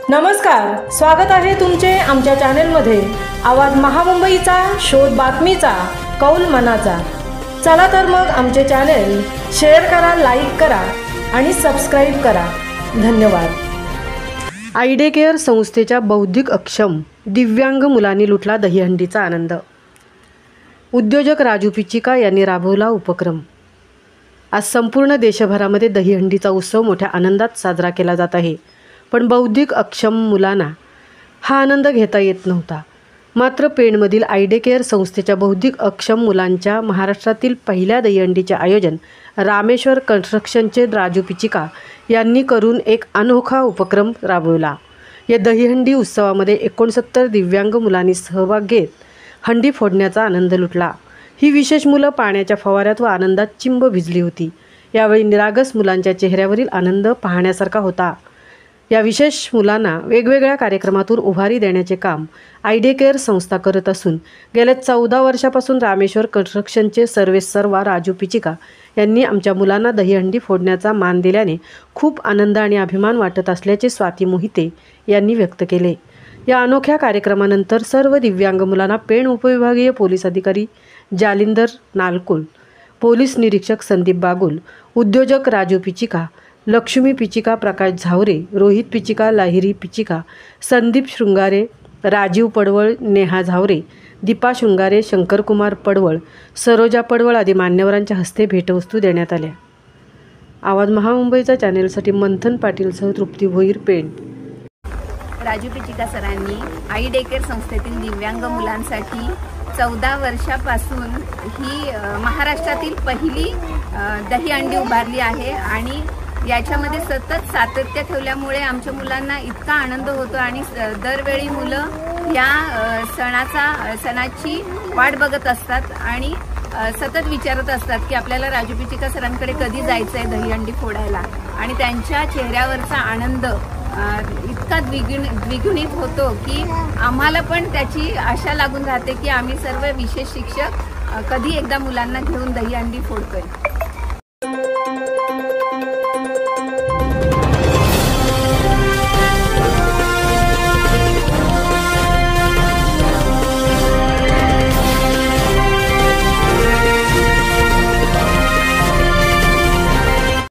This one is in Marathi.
नमस्कार, स्वागत आहे तुमचे आमच्या चॅनलमध्ये। आवाज महामुंबईचा, शोध बातमीचा, कौल मनाचा। चला तर मग आमचे चॅनल शेअर करा, लाईक करा आणि सबस्क्राइब करा। धन्यवाद। आयडे केअर संस्थेच्या बौद्धिक अक्षम दिव्यांग मुलांनी लुटला दहीहंडीचा आनंद। उद्योजक राजू पिचिका यांनी राबवला उपक्रम। आज संपूर्ण देशभरामध्ये दहीहंडीचा उत्सव मोठ्या आनंदात साजरा केला जात आहे, पण बौद्धिक अक्षम मुलांना हा आनंद घेता येत नव्हता। मात्र पेणमधील आयडे केअर संस्थेच्या बौद्धिक अक्षम मुलांच्या महाराष्ट्रातील पहिल्या दहीहंडीचे आयोजन रामेश्वर कन्स्ट्रक्शनचे राजू पिचिका यांनी करून एक अनोखा उपक्रम राबवला। या दहीहंडी उत्सवामध्ये 69 दिव्यांग मुलांनी सहभाग घेत हंडी फोडण्याचा आनंद लुटला। ही विशेष मुलं पाण्याच्या फवाऱ्यात व आनंदात चिंब भिजली होती। यावेळी निरागस मुलांच्या चेहऱ्यावरील आनंद पाहण्यासारखा होता। या विशेष मुलांना वेगवेगळ्या कार्यक्रमातून उभारी देण्याचे काम आयडे केअर संस्था करत असून गेल्या 14 वर्षापासून रामेश्वर कन्स्ट्रक्शनचे सर्वेसर्वा राजू पिचिका यांनी आमच्या मुलांना दहीहंडी फोडण्याचा मान दिल्याने खूप आनंद आणि अभिमान वाटत असल्याचे स्वाती मोहिते यांनी व्यक्त केले। या अनोख्या कार्यक्रमानंतर सर्व दिव्यांग मुलांना पेण उपविभागीय पोलीस अधिकारी जालिंदर नालकुल, पोलीस निरीक्षक संदीप बागुल, उद्योजक राजू पिचिका, लक्ष्मी पिचिका, प्रकाश झावरे, रोहित पिचिका, लाहिरी पिचिका, संदीप शृंगारे, राजीव पडवळ, नेहा झावरे, दीपा शृंगारे, शंकरकुमार पडवळ, सरोजा पडवळ आदी मान्यवरांच्या हस्ते भेटवस्तू देण्यात आल्या। आवाज महामुंबईचा चॅनेलसाठी मंथन पाटीलसह तृप्ती भोईर, पेण। राजू पिचिका सरांनी आयडे केअर संस्थेतील दिव्यांग मुलांसाठी 14 वर्षापासून ही महाराष्ट्रातील पहिली दहीहंडी उभारली आहे आणि याच्यामध्ये सतत सातत्य ठेवल्यामुळे आमच्या मुलांना इतका आनंद होतो आणि दरवेळी मुलं या सणाची वाट बघत असतात आणि सतत विचारत असतात की आपल्याला राजू पिचिका सरांकडे कधी जायचं आहे दहीहंडी फोडायला। आणि त्यांच्या चेहऱ्यावरचा आनंद इतका द्विगुणित होतो की आम्हाला पण त्याची आशा लागून राहते की आम्ही सर्व विशेष शिक्षक कधी एकदा मुलांना घेऊन दहीहंडी फोडतोय।